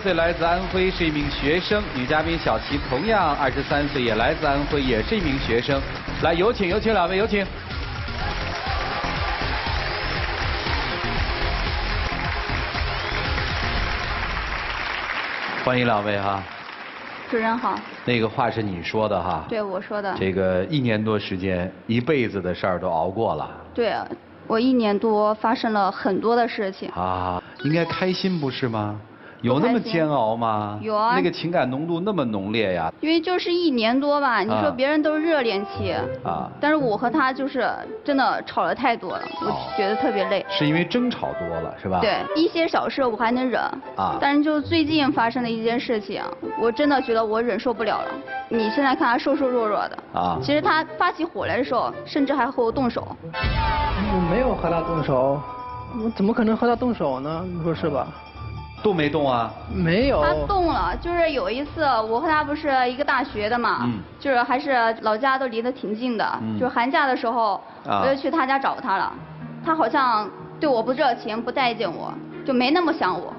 岁来自安徽，是一名学生。女嘉宾小齐同样23岁，也来自安徽，也是一名学生。来，有请两位，有请。欢迎两位哈。主任好。那个话是你说的哈？对，我说的。这个1年多时间，一辈子的事儿都熬过了。对，我1年多发生了很多的事情。啊，应该开心不是吗？有那么煎熬吗？有啊。那个情感浓度那么浓烈呀？因为就是1年多吧，你说别人都是热恋期啊，但是我和他就是真的吵得太多了，我觉得特别累。是因为争吵多了是吧？对，一些小事我还能忍啊，但是就最近发生的一件事情，我真的觉得我忍受不了了。你现在看他瘦瘦弱弱的啊，其实他发起火来的时候，甚至还和我动手。我没有和他动手，我怎么可能和他动手呢？你说是吧？动没动啊？没有。他动了，就是有一次我和他不是一个大学的嘛，就是还是老家都离得挺近的，就是寒假的时候我就去他家找他了，他好像对我不热情，不待见我，就没那么想我。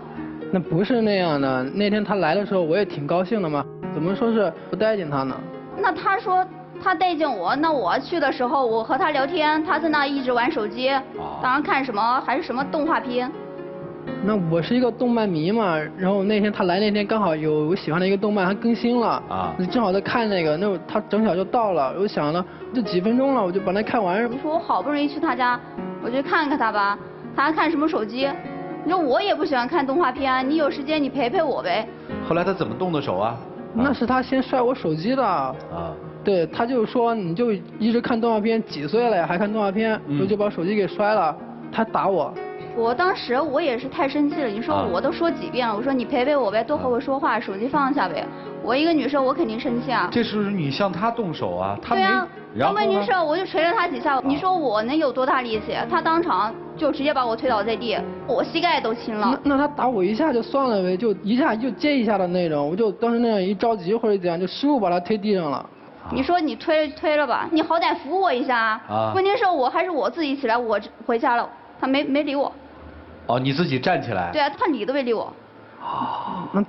那不是那样的，那天他来的时候我也挺高兴的嘛，怎么说是不待见他呢？那他说他待见我，那我去的时候我和他聊天，他在那一直玩手机，当然看什么还是什么动画片。那我是一个动漫迷嘛，然后那天他来那天刚好有我喜欢的一个动漫，它更新了啊，正好在看那个，那他正巧就到了，我想了就几分钟了，我就把它看完。你说我好不容易去他家，我就看看他吧，他还看什么手机？你说我也不喜欢看动画片，你有时间你陪陪我呗。后来他怎么动的手啊？那是他先摔我手机的啊。对，他就说你就一直看动画片，几岁了呀还看动画片，我就把手机给摔了，他打我。我当时我也是太生气了，你说我都说几遍了，我说你陪陪我呗，多和我说话，手机放下呗。我一个女生，我肯定生气啊。这是你向他动手啊？他没。对啊，然后问题是我就捶了他几下，你说我能有多大力气？他当场就直接把我推倒在地，我膝盖都青了。那他打我一下就算了呗，就一下就接一下的那种，我就当时那样一着急或者怎样，就失误把他推地上了。你说你推了吧，你好歹扶我一下啊。问题是我还是我自己起来，我回家了，他没理我。哦，你自己站起来。对啊，他理都没理我。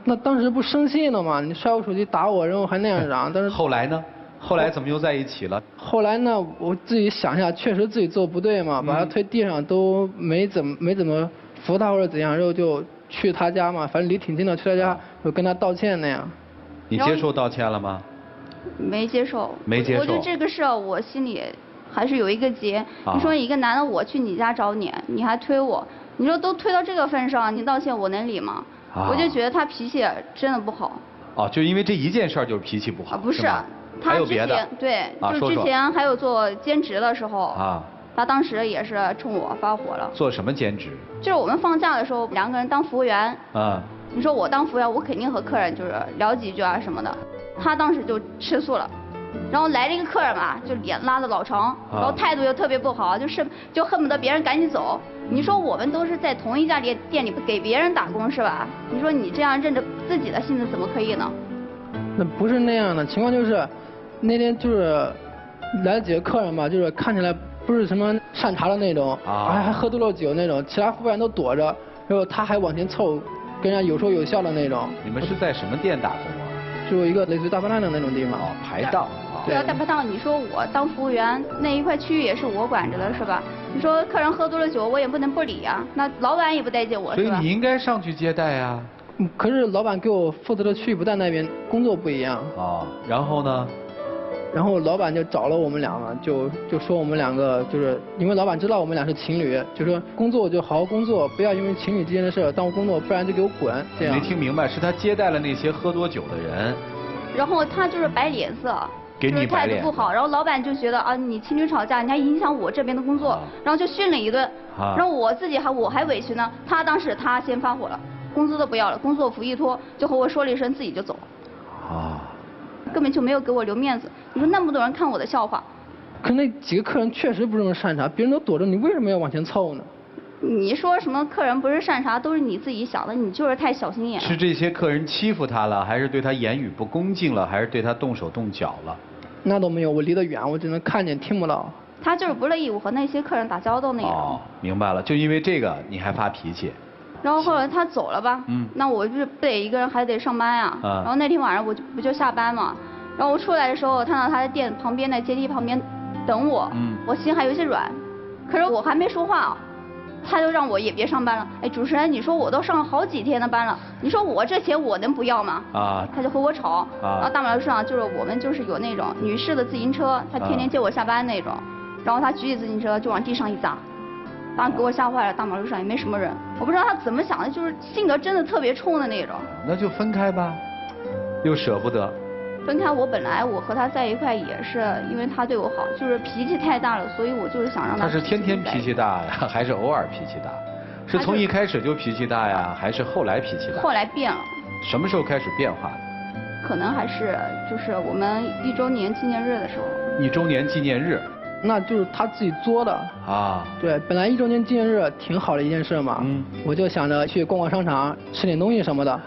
那当时不生气了吗？你摔我手机打我，然后还那样嚷，但是后来呢？后来怎么又在一起了？后来呢，我自己想一下，确实自己做不对嘛，把他推地上都没怎么扶他或者怎样，然后就去他家嘛，反正离挺近的，去他家就跟他道歉那样。你接受道歉了吗？没接受。没接受。我觉得这个事我心里还是有一个结。你说一个男的我去你家找你，你还推我。你说都推到这个份上，你道歉我能理吗？我就觉得他脾气真的不好。哦，就因为这一件事就是脾气不好。不是，他之前对，就之前还有做兼职的时候他当时也是冲我发火了。做什么兼职？就是我们放假的时候，2个人当服务员。你说我当服务员，我肯定和客人就是聊几句啊什么的。他当时就吃醋了。然后来了一个客人嘛，就脸拉的老长，然后态度又特别不好，就恨不得别人赶紧走。你说我们都是在同一家店里给别人打工是吧？你说你这样任着自己的性子怎么可以呢？那不是那样的情况，就是那天就是来了几个客人嘛，就是看起来不是什么善茬的那种，还喝多了酒那种，其他服务员都躲着，然后他还往前凑，跟人家有说有笑的那种。你们是在什么店打工啊？就一个类似于大排档的那种地方。排档。对啊，大排档，你说我当服务员，那一块区域也是我管着的，是吧？你说客人喝多了酒，我也不能不理啊。那老板也不待见我，是吧？所以你应该上去接待呀。可是老板给我负责的区域不在那边，工作不一样。然后呢？然后老板就找了我们两个，就说我们两个就是因为老板知道我们俩是情侣，就说工作就好好工作，不要因为情侣之间的事耽误工作，不然就给我滚。这样。没听明白，是他接待了那些喝多酒的人。然后他就是摆脸色。给你摆脸。就是态度不好，然后老板就觉得你情侣吵架，你还影响我这边的工作，然后就训了一顿。然后我自己我还委屈呢，当时他先发火了，工资都不要了，工作服一脱，就和我说了一声自己就走。根本就没有给我留面子。你说那么多人看我的笑话。可那几个客人确实不是那么善茬，别人都躲着，你为什么要往前凑呢？你说什么客人不是善茬，都是你自己想的，你就是太小心眼了。是这些客人欺负他了，还是对他言语不恭敬了，还是对他动手动脚了？那都没有，我离得远，我只能看见听不到。他就是不乐意我和那些客人打交道那样。明白了，就因为这个你还发脾气？然后后来他走了吧，那我就不得一个人还得上班呀。然后那天晚上我不就下班嘛，然后我出来的时候看到他在店旁边的阶梯旁边等我，我心还有些软，可是我还没说话，他就让我也别上班了。哎，主持人，你说我都上了好几天的班了，你说我这钱我能不要吗？他就和我吵。然后大马路上就是我们就是有那种女士的自行车，他天天接我下班那种，然后他举起自行车就往地上一砸。当时给我吓坏了，大马路上也没什么人，我不知道他怎么想的，就是性格真的特别冲的那种。那就分开吧，又舍不得。分开，我本来我和他在一块也是因为他对我好，就是脾气太大了，所以我就是想让他。他是天天脾气大呀，还是偶尔脾气大？是从一开始就脾气大呀，还是后来脾气大？后来变了。什么时候开始变化的？可能还是就是我们1周年纪念日的时候。1周年纪念日。那就是他自己作的啊。对，本来1周年纪念日挺好的一件事嘛，我就想着去逛逛商场，吃点东西什么的。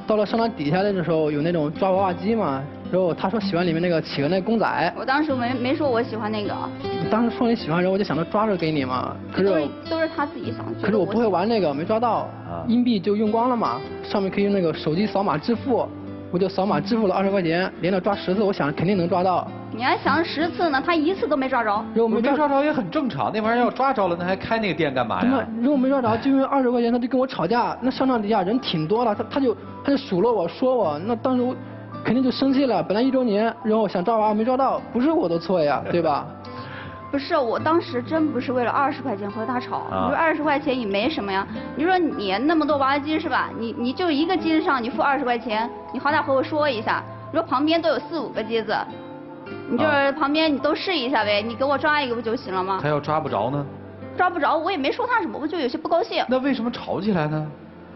到了商场底下的时候有那种抓娃娃机嘛，然后他说喜欢里面那个企鹅那公仔。我当时没说我喜欢那个。你当时说你喜欢，然后我就想着抓着给你嘛。可是都是他自己想。可是我不会玩那个，没抓到，硬币就用光了嘛，上面可以用那个手机扫码支付。我就扫码支付了20块钱，连着抓10次，我想肯定能抓到。你还想10次呢，他1次都没抓着。如果没抓着也很正常，那玩意儿要抓着了，那还开那个店干嘛呀？如果没抓着，就因为20块钱，他就跟我吵架。那商场底下人挺多的，他就数落我说我，那当时我肯定就生气了。本来1周年，然后想抓娃没抓到，不是我的错呀，对吧？不是，我当时真不是为了20块钱和他吵。你说20块钱也没什么呀。你说你那么多娃娃机是吧？你就一个机子上你付20块钱，你好歹和我说一下。你说旁边都有4、5个机子，你就是旁边你都试一下呗，你给我抓一个不就行了吗？他要抓不着呢？抓不着，我也没说他什么，我就有些不高兴。那为什么吵起来呢？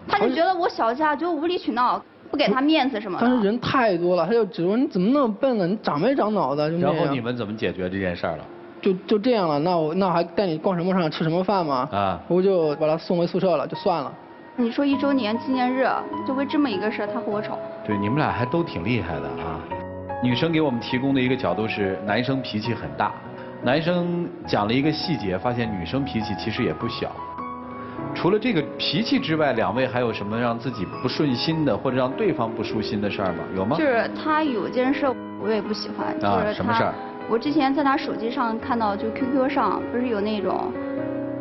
他就觉得我小家就无理取闹，不给他面子什么的。但是人太多了，他就指责你怎么那么笨呢？你长没长脑子？然后你们怎么解决这件事儿了？就这样了，那我还带你逛什么商场吃什么饭吗？我就把他送回宿舍了，就算了。你说1周年纪念日，就为这么一个事儿，他和我吵。对，你们俩还都挺厉害的啊。女生给我们提供的一个角度是，男生脾气很大。男生讲了一个细节，发现女生脾气其实也不小。除了这个脾气之外，两位还有什么让自己不顺心的，或者让对方不舒心的事儿吗？有吗？就是他有件事我也不喜欢，就是什么事儿？我之前在他手机上看到，就 QQ 上不是有那种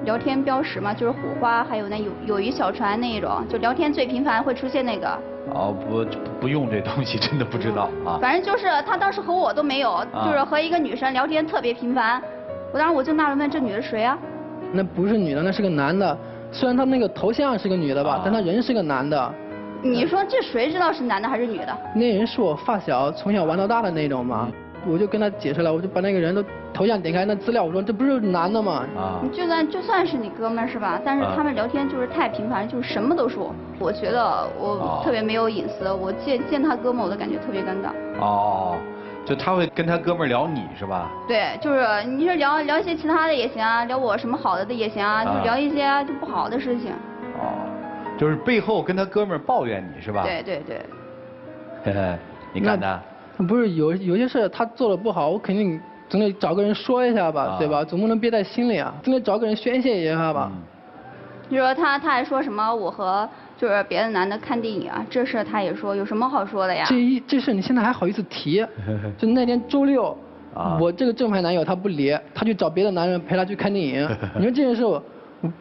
聊天标识嘛，就是火花，还有那友谊小船那一种，就聊天最频繁会出现那个。哦，不用这东西，真的不知道啊。反正就是他当时和我都没有，就是和一个女生聊天特别频繁。我当时我就纳了闷，这女的谁啊？那不是女的，那是个男的。虽然他那个头像是个女的吧，但他人是个男的。你说这谁知道是男的还是女的？那人是我发小，从小玩到大的那种嘛。我就跟他解释了，我就把那个人的头像点开那资料，我说这不是男的吗？你就算是你哥们是吧？但是他们聊天就是太频繁，就是什么都说。我觉得我特别没有隐私，我见他哥们我都感觉特别尴尬。哦，就他会跟他哥们聊你是吧？对，就是你说聊一些其他的也行啊，聊我什么好的也行啊，就聊一些就不好的事情。哦，就是背后跟他哥们抱怨你是吧？对对对。嘿嘿，你干的？不是有些事他做的不好，我肯定总得找个人说一下吧，对吧？总不能憋在心里啊，总得找个人宣泄一下吧。就说他还说什么我和就是别的男的看电影啊，这事他也说，有什么好说的呀？这事你现在还好意思提？就那天周六，我这个正牌男友他不理，他去找别的男人陪他去看电影。你说这件事我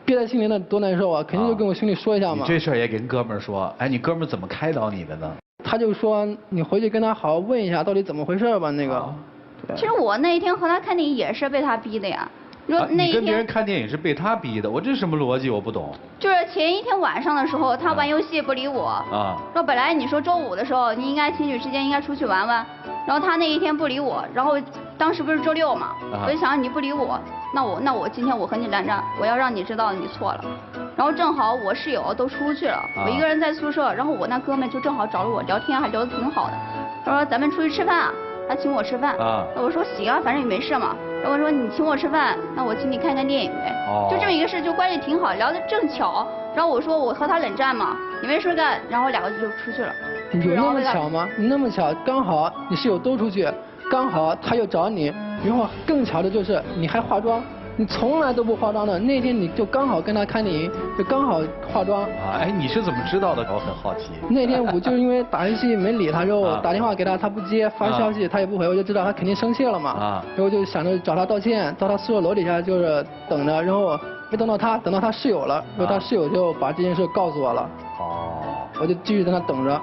憋在心里那多难受啊，肯定就跟我兄弟说一下嘛。你这事儿也跟哥们儿说，哎，你哥们儿怎么开导你的呢？他就说你回去跟他好好问一下到底怎么回事吧，那个。其实我那一天和他看电影也是被他逼的呀。你跟别人看电影是被他逼的，我这是什么逻辑我不懂。就是前一天晚上的时候，他玩游戏不理我。说本来你说周5的时候你应该情侣之间应该出去玩玩，然后他那一天不理我，然后当时不是周6嘛，我就想你不理我，那我今天我和你冷战，我要让你知道你错了。然后正好我室友都出去了，我一个人在宿舍，然后我那哥们就正好找了我聊天，还聊得挺好的。他说咱们出去吃饭啊，他请我吃饭。我说行啊，反正也没事嘛。然后说你请我吃饭，那我请你看看电影呗。就这么一个事，就关系挺好，聊得正巧。然后我说我和他冷战嘛，也没事干，然后2个就出去了。有那么巧吗？那么巧，刚好你室友都出去，刚好他又找你，然后更巧的就是你还化妆，你从来都不化妆的，那天你就刚好跟他看电影，就刚好化妆。啊，哎，你是怎么知道的？我很好奇。那天我就是因为打游戏没理他，之后打电话给他，他不接，发消息他也不回，我就知道他肯定生气了嘛。啊。然后就想着找他道歉，到他宿舍楼底下就是等着，然后没等到他，等到他室友了，然后他室友就把这件事告诉我了。哦。我就继续在那等着。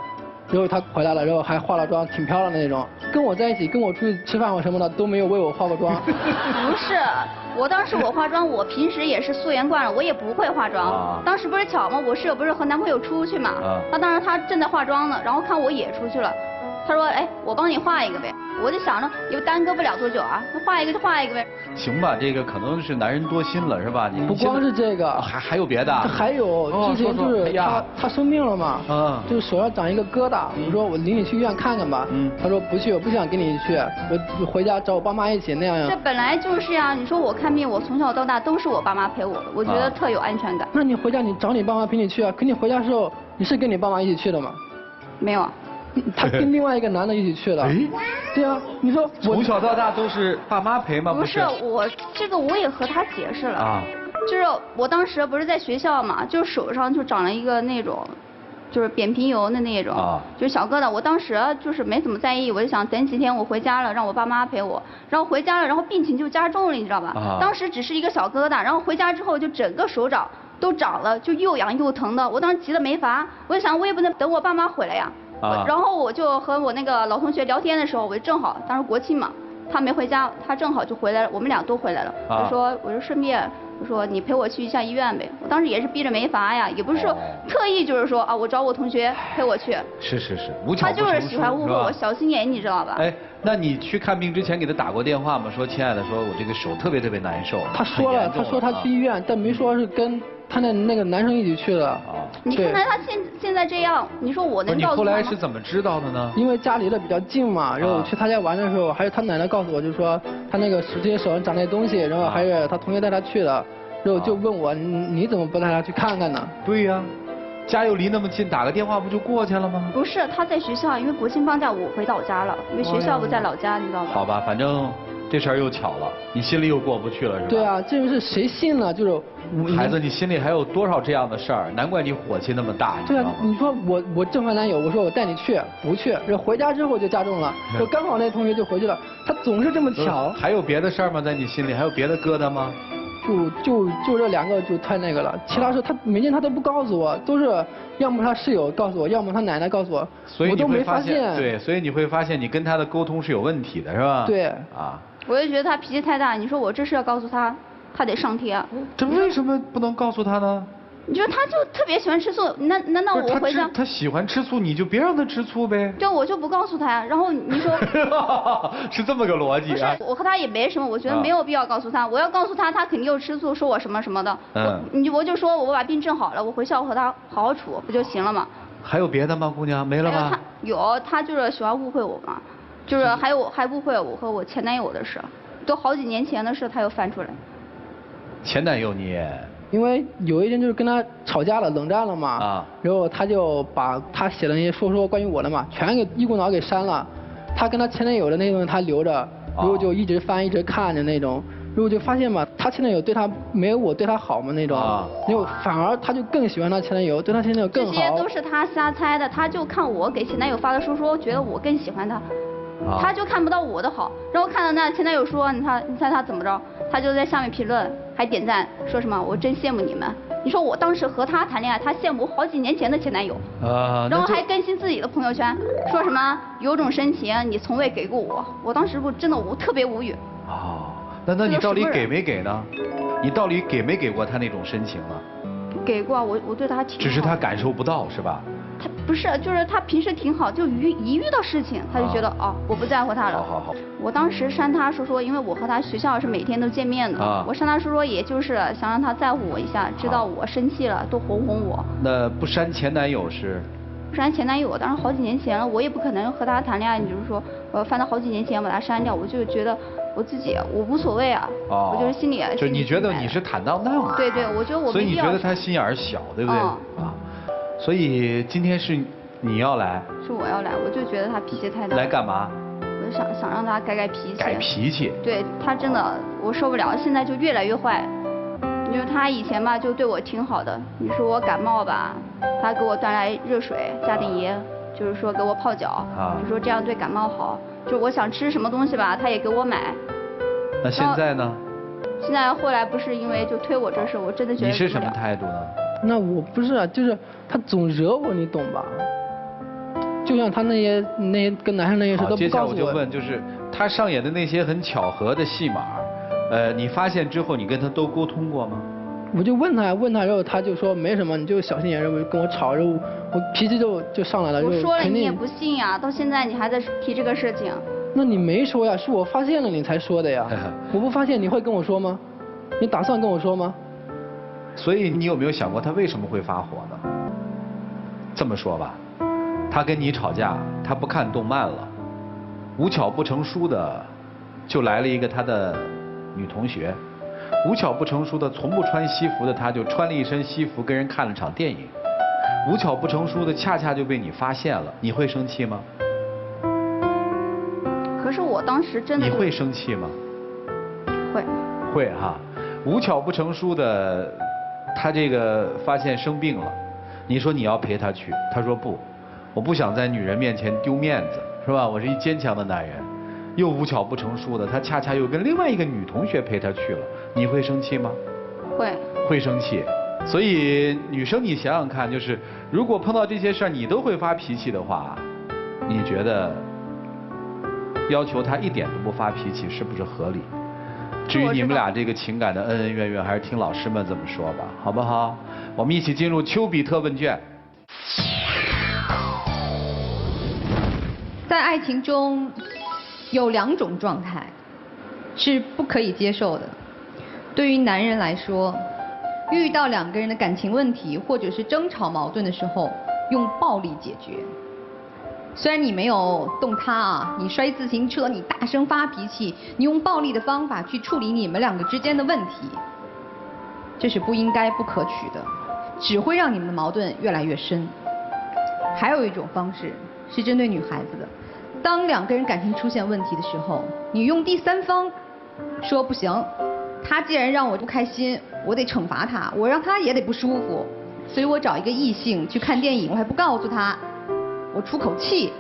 然后他回来了，然后还化了妆，挺漂亮的那种。跟我在一起，跟我出去吃饭或什么的，都没有为我化过妆。不是，我当时我化妆，我平时也是素颜惯了，我也不会化妆。当时不是巧吗？我室友不是和男朋友出去嘛，当时他正在化妆呢，然后看我也出去了，他说，哎，我帮你画一个呗。我就想着也耽搁不了多久啊，那画一个就画一个呗。行吧，这个可能是男人多心了，是吧？你不光是这个，还有别的。还有之前就是他生病了嘛，就是手上长一个疙瘩，我说我领你去医院看看吧，他说不去，我不想跟你去，我回家找我爸妈一起那样。这本来就是呀，你说我看病，我从小到大都是我爸妈陪我的，我觉得特有安全感。那你回家你找你爸妈陪你去啊？可你回家的时候你是跟你爸妈一起去的吗？没有啊。他跟另外一个男的一起去的。哎，对啊，你说从小到大都是爸妈陪吗？不是，我这个我也和他解释了啊，就是我当时不是在学校嘛，就手上就长了一个那种，就是扁平疣的那种，就是小疙瘩。我当时就是没怎么在意，我就想等几天我回家了，让我爸妈陪我。然后回家了，然后病情就加重了，你知道吧？当时只是一个小疙瘩，然后回家之后就整个手掌都长了，就又痒又疼的。我当时急得没法，我就想我也不能等我爸妈回来呀。然后我就和我那个老同学聊天的时候，我就正好当时国庆嘛，他没回家，他正好就回来了，我们俩都回来了。我就顺便我说你陪我去一下医院呗。我当时也是逼着没法呀，也不是说特意就是说啊，我找我同学陪我去。是，无巧不成书。他就是喜欢误会我，小心眼，你知道吧？哎，那你去看病之前给他打过电话吗？说亲爱的，说我这个手特别难受。他说了，他说他去医院，但没说是跟他那个男生一起去的。你看他现在这样，你说我能告诉他吗？你后来是怎么知道的呢？因为家离得比较近嘛，然后我去他家玩的时候，还有他奶奶告诉我，就是说他那个直接手上长那东西，然后还是他同学带他去的，然后就问我你怎么不带他去看看呢？对呀，家又离那么近，打个电话不就过去了吗？不是，他在学校，因为国庆放假我回老家了，因为学校不在老家，你知道吧？好吧，反正这事儿又巧了，你心里又过不去了是吧？对啊，这个是谁信呢？就是孩子，你心里还有多少这样的事儿？难怪你火气那么大。对啊，你说我正怀男友，我说我带你去，不去，回家之后就加重了。我刚好那同学就回去了，他总是这么巧。还有别的事儿吗？在你心里还有别的疙瘩吗？就这两个就太那个了，其他事他每天他都不告诉我，都是要么他室友告诉我，要么他奶奶告诉我，我都没发现。对，所以你会发现你跟他的沟通是有问题的，是吧？对。啊。我就觉得他脾气太大，你说我这事要告诉他，他得上天。这为什么不能告诉他呢？你说他就特别喜欢吃醋，难道我回家？他喜欢吃醋，你就别让他吃醋呗。对，我就不告诉他呀。然后你说是这么个逻辑啊？不是，我和他也没什么，我觉得没有必要告诉他。我要告诉他，他肯定又吃醋，说我什么什么的。我就说我把病治好了，我回校和他好好处不就行了吗？还有别的吗，姑娘？没了吗？他就是喜欢误会我嘛，就是还误会我和我前男友的事，都好几年前的事，他又翻出来。前男友你也？因为有一天就是跟他吵架了，冷战了嘛，然后他就把他写的那些说关于我的嘛，全给一股脑给删了。他跟他前男友的那东西他留着，然后就一直翻一直看着那种，然后就发现嘛，他前男友对他没有我对他好嘛那种，然后反而他就更喜欢他前男友，对他前男友更好。这些都是他瞎猜的，他就看我给前男友发的书说觉得我更喜欢他。他就看不到我的好，然后看到那前男友说，你猜他怎么着？他就在下面评论，还点赞，说什么我真羡慕你们。你说我当时和他谈恋爱，他羡慕好几年前的前男友，然后还更新自己的朋友圈，说什么有种深情你从未给过我。我当时真的我特别无语。那你到底给没给呢？你到底给没给过他那种深情呢？给过，我对他挺好。只是他感受不到是吧？他不是，就是他平时挺好，就一遇到事情，他就觉得我不在乎他了。好。我当时删他说，因为我和他学校是每天都见面的，我删他说也就是想让他在乎我一下，知道我生气了，多哄我。那不删前男友是？不删前男友，当然好几年前了，我也不可能和他谈恋爱，你就是说翻到好几年前把他删掉，我就觉得我自己我无所谓啊，我就是心里就你觉得你是坦荡荡的。对，我觉得我没必要。所以你觉得他心眼小，对不对？所以今天是你要来？是我要来，我就觉得他脾气太大。来干嘛？我就想让他改脾气。改脾气？对他真的，我受不了，现在就越来越坏。因为他以前吧就对我挺好的，你说我感冒吧，他给我端来热水加点盐，就是说给我泡脚，就说这样对感冒好。就我想吃什么东西吧，他也给我买。那现在呢？现在后来不是因为就推我这事，我真的觉得。你是什么态度呢？那我不是啊，就是他总惹我，你懂吧？就像他那些跟男生那些事都不告诉我。接下来我就问，就是他上演的那些很巧合的戏码，你发现之后，你跟他都沟通过吗？我就问他，然后他就说没什么，你就小心眼，然后跟我吵，然后我脾气就上来了。我说了你也不信呀，到现在你还在提这个事情。那你没说呀，是我发现了你才说的呀。我不发现你会跟我说吗？你打算跟我说吗？所以你有没有想过他为什么会发火呢？这么说吧，他跟你吵架，他不看动漫了，无巧不成书的就来了一个他的女同学，无巧不成书的从不穿西服的他就穿了一身西服跟人看了场电影，无巧不成书的恰恰就被你发现了，你会生气吗？可是我当时真的。你会生气吗？会。会哈，无巧不成书的他这个发现生病了，你说你要陪他去，他说不，我不想在女人面前丢面子，是吧？我是一坚强的男人。又无巧不成书的，他恰恰又跟另外一个女同学陪他去了，你会生气吗？会。会生气。所以女生你想想看，就是如果碰到这些事儿你都会发脾气的话，你觉得要求他一点都不发脾气是不是合理？至于你们俩这个情感的恩恩怨怨，还是听老师们这么说吧，好不好？我们一起进入丘比特问卷。在爱情中有2种状态是不可以接受的。对于男人来说，遇到2个人的感情问题或者是争吵矛盾的时候，用暴力解决。虽然你没有动他啊，你摔自行车，你大声发脾气，你用暴力的方法去处理你们2个之间的问题，这是不应该不可取的，只会让你们的矛盾越来越深。还有一种方式是针对女孩子的，当2个人感情出现问题的时候，你用第3方说不行，他既然让我不开心，我得惩罚他，我让他也得不舒服，所以我找一个异性去看电影，我还不告诉他，我出口气。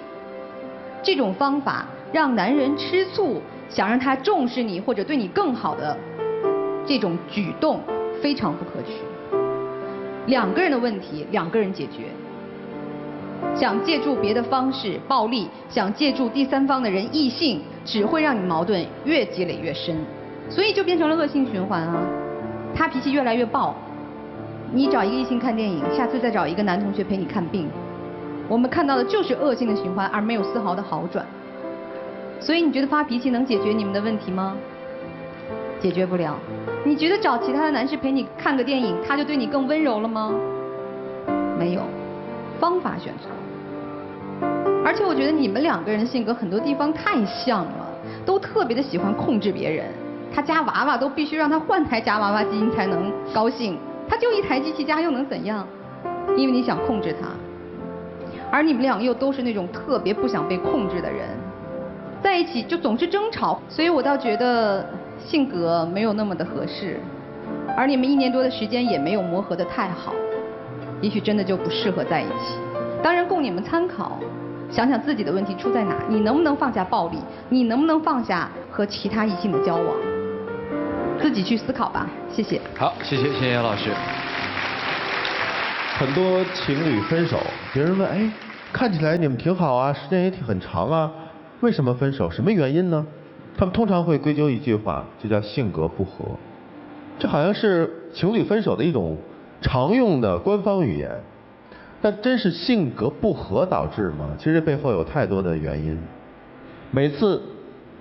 这种方法让男人吃醋，想让他重视你或者对你更好的这种举动非常不可取。2个人的问题2个人解决，想借助别的方式暴力，想借助第3方的人异性，只会让你矛盾越积累越深，所以就变成了恶性循环啊。他脾气越来越暴，你找一个异性看电影，下次再找一个男同学陪你看病，我们看到的就是恶性的循环，而没有丝毫的好转。所以你觉得发脾气能解决你们的问题吗？解决不了。你觉得找其他的男士陪你看个电影，他就对你更温柔了吗？没有，方法选错。而且我觉得你们2个人的性格很多地方太像了，都特别的喜欢控制别人。他家娃娃都必须让他换台夹娃娃机才能高兴，他就一台机器家又能怎样？因为你想控制他。而你们2个又都是那种特别不想被控制的人，在一起就总是争吵，所以我倒觉得性格没有那么的合适，而你们1年多的时间也没有磨合得太好，也许真的就不适合在一起。当然供你们参考，想想自己的问题出在哪，你能不能放下暴力，你能不能放下和其他异性的交往，自己去思考吧。谢谢。好，谢谢杨老师。很多情侣分手，别人问，哎，看起来你们挺好啊，时间也很长啊，为什么分手？什么原因呢？他们通常会归咎一句话，就叫性格不合。这好像是情侣分手的一种常用的官方语言，但真是性格不合导致吗？其实背后有太多的原因。每次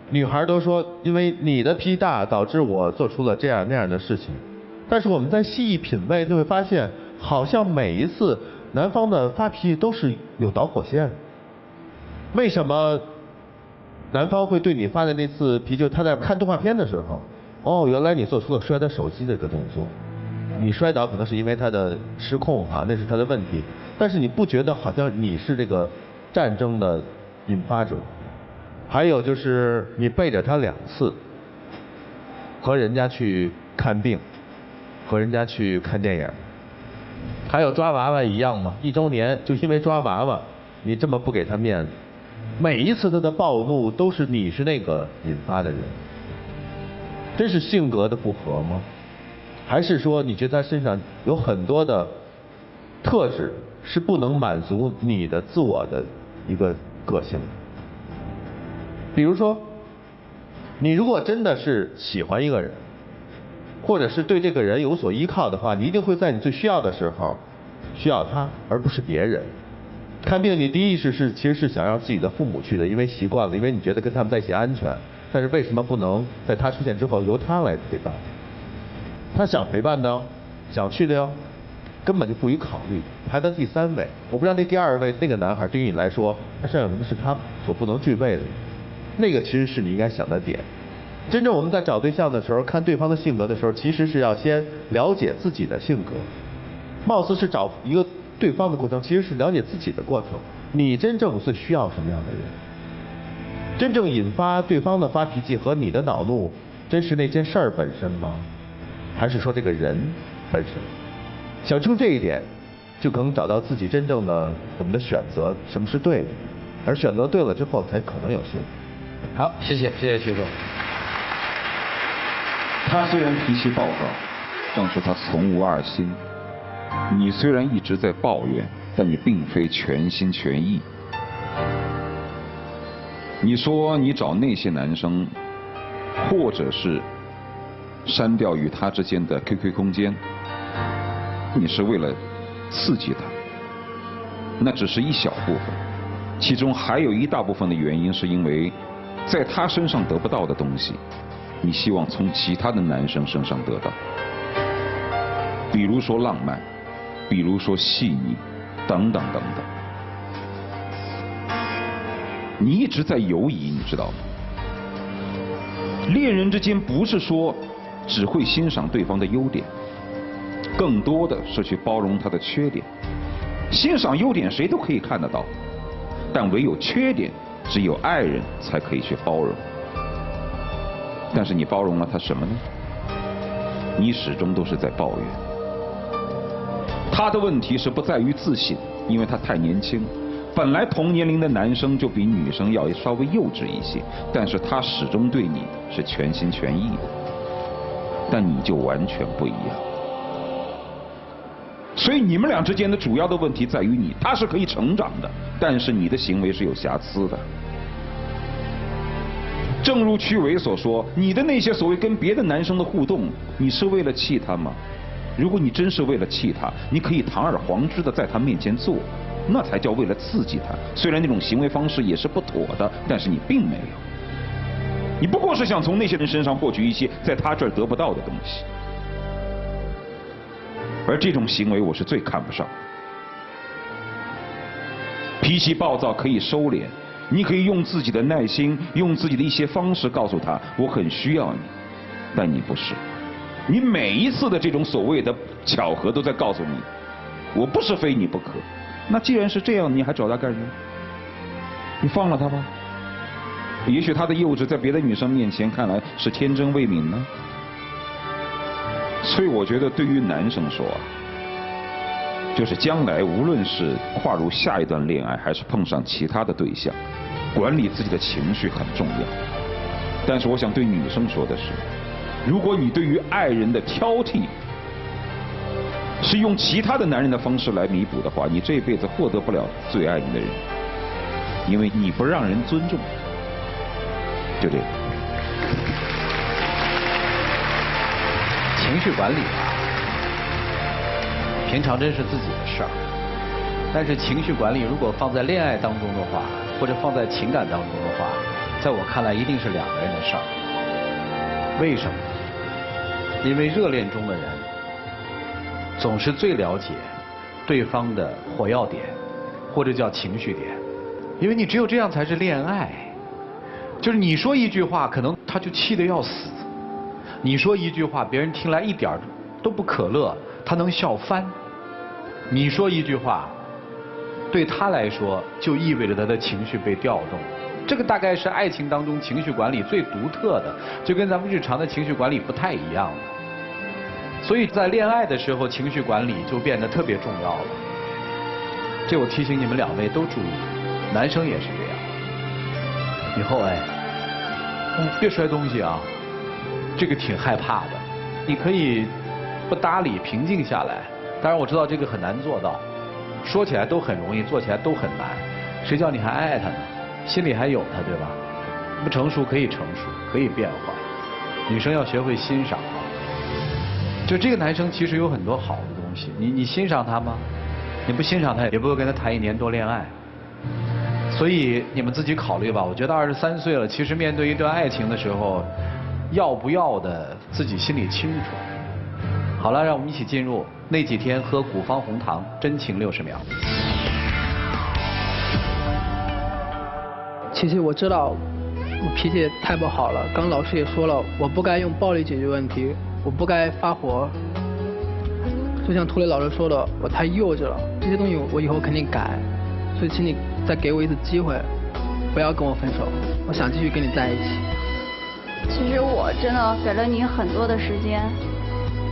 女孩都说，因为你的脾气大，导致我做出了这样那样的事情。但是我们再细一品味，就会发现，好像每一次男方的发脾气都是有导火线。为什么男方会对你发的那次脾气？他在看动画片的时候，哦，原来你做出了摔他手机这个动作。你摔倒可能是因为他的失控啊，那是他的问题。但是你不觉得好像你是这个战争的引发者？还有就是你背着他2次，和人家去看病，和人家去看电影。还有抓娃娃一样嘛，1周年就因为抓娃娃，你这么不给他面子，每一次他的暴怒都是你是那个引发的人，真是性格的不合吗？还是说你觉得他身上有很多的特质是不能满足你的自我的一个个性的？比如说，你如果真的是喜欢一个人，或者是对这个人有所依靠的话，你一定会在你最需要的时候需要他，而不是别人。看病你第一意识是其实是想让自己的父母去的，因为习惯了，因为你觉得跟他们在一起安全。但是为什么不能在他出现之后由他来陪伴？他想陪伴的哦，想去的哟，根本就不予考虑，排到第3位。我不知道那第2位那个男孩对于你来说，他身上有什么是他所不能具备的？那个其实是你应该想的点。真正我们在找对象的时候，看对方的性格的时候，其实是要先了解自己的性格。貌似是找一个对方的过程，其实是了解自己的过程。你真正最需要什么样的人？真正引发对方的发脾气和你的恼怒，真是那件事儿本身吗？还是说这个人本身？想清楚这一点，就可能找到自己真正的我们的选择，什么是对的，而选择对了之后，才可能有幸福。好，谢谢徐总。他虽然脾气暴躁，但是他从无二心。你虽然一直在抱怨，但你并非全心全意。你说你找那些男生，或者是删掉与他之间的 QQ 空间，你是为了刺激他，那只是一小部分，其中还有一大部分的原因是因为在他身上得不到的东西，你希望从其他的男生身上得到，比如说浪漫，比如说细腻，等等等等。你一直在犹疑，你知道吗？恋人之间不是说只会欣赏对方的优点，更多的是去包容他的缺点。欣赏优点谁都可以看得到，但唯有缺点，只有爱人才可以去包容。但是你包容了他什么呢？你始终都是在抱怨。他的问题是不在于自信，因为他太年轻。本来同年龄的男生就比女生要稍微幼稚一些，但是他始终对你是全心全意的，但你就完全不一样。所以你们俩之间的主要的问题在于你，他是可以成长的，但是你的行为是有瑕疵的。正如曲伟所说，你的那些所谓跟别的男生的互动，你是为了气他吗？如果你真是为了气他，你可以堂而皇之的在他面前做，那才叫为了刺激他。虽然那种行为方式也是不妥的，但是你并没有，你不过是想从那些人身上获取一些在他这儿得不到的东西。而这种行为我是最看不上的。脾气暴躁可以收敛，你可以用自己的耐心，用自己的一些方式告诉他我很需要你，但你不是。你每一次的这种所谓的巧合都在告诉你，我不是非你不可。那既然是这样，你还找他干什么？你放了他吧。也许他的幼稚在别的女生面前看来是天真未泯呢。所以我觉得对于男生说啊，就是将来无论是跨入下一段恋爱，还是碰上其他的对象，管理自己的情绪很重要。但是我想对女生说的是，如果你对于爱人的挑剔是用其他的男人的方式来弥补的话，你这辈子获得不了最爱你的人，因为你不让人尊重。就这个。情绪管理啊，平常真是自己的事儿，但是情绪管理如果放在恋爱当中的话，或者放在情感当中的话，在我看来一定是2个人的事儿。为什么？因为热恋中的人总是最了解对方的火药点，或者叫情绪点，因为你只有这样才是恋爱。就是你说一句话，可能他就气得要死；你说一句话，别人听来一点都不可乐，他能笑翻。你说一句话，对他来说就意味着他的情绪被调动。这个大概是爱情当中情绪管理最独特的，就跟咱们日常的情绪管理不太一样的。所以在恋爱的时候，情绪管理就变得特别重要了。这我提醒你们2位都注意，男生也是这样。以后别摔东西啊，这个挺害怕的。你可以不搭理，平静下来。当然我知道这个很难做到，说起来都很容易，做起来都很难。谁叫你还爱他呢？心里还有他，对吧？不成熟可以成熟，可以变化。女生要学会欣赏啊。就这个男生其实有很多好的东西，你欣赏他吗？你不欣赏他，也不会跟他谈1年多恋爱。所以你们自己考虑吧。我觉得23岁了，其实面对一段爱情的时候，要不要的自己心里清楚。好了，让我们一起进入那几天喝古方红糖，真情60秒。琪琪，我知道我脾气太不好了。刚老师也说了，我不该用暴力解决问题，我不该发火。就像涂磊老师说的，我太幼稚了。这些东西我以后肯定改，所以请你再给我一次机会，不要跟我分手。我想继续跟你在一起。其实我真的给了你很多的时间，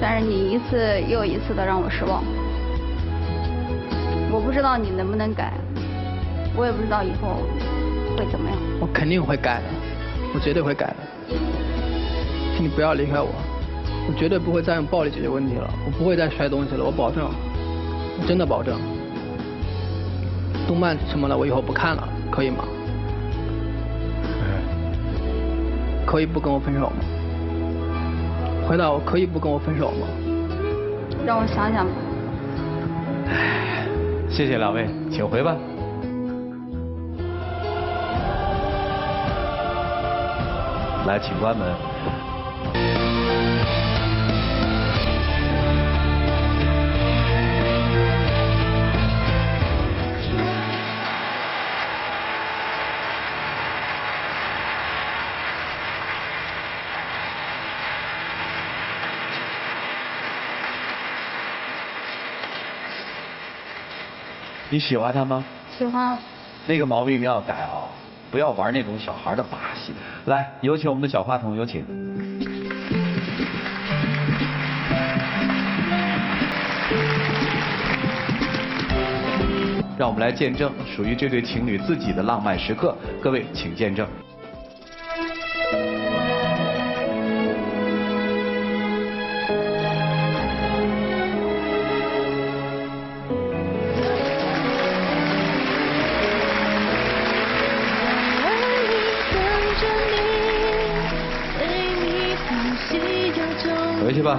但是你一次又一次的让我失望。我不知道你能不能改，我也不知道以后会怎么样。我肯定会改的，我绝对会改的。请你不要离开我，我绝对不会再用暴力解决问题了，我不会再摔东西了，我保证，我真的保证。动漫什么的我以后不看了，可以吗？可以不跟我分手吗？回答我，可以不跟我分手吗？让我想想吧。谢谢2位，请回吧。来，请关门。你喜欢他吗？喜欢。那个毛病要改啊，不要玩那种小孩的把戏。来，有请我们的小话筒，有请。让我们来见证属于这对情侣自己的浪漫时刻，各位请见证。回去吧。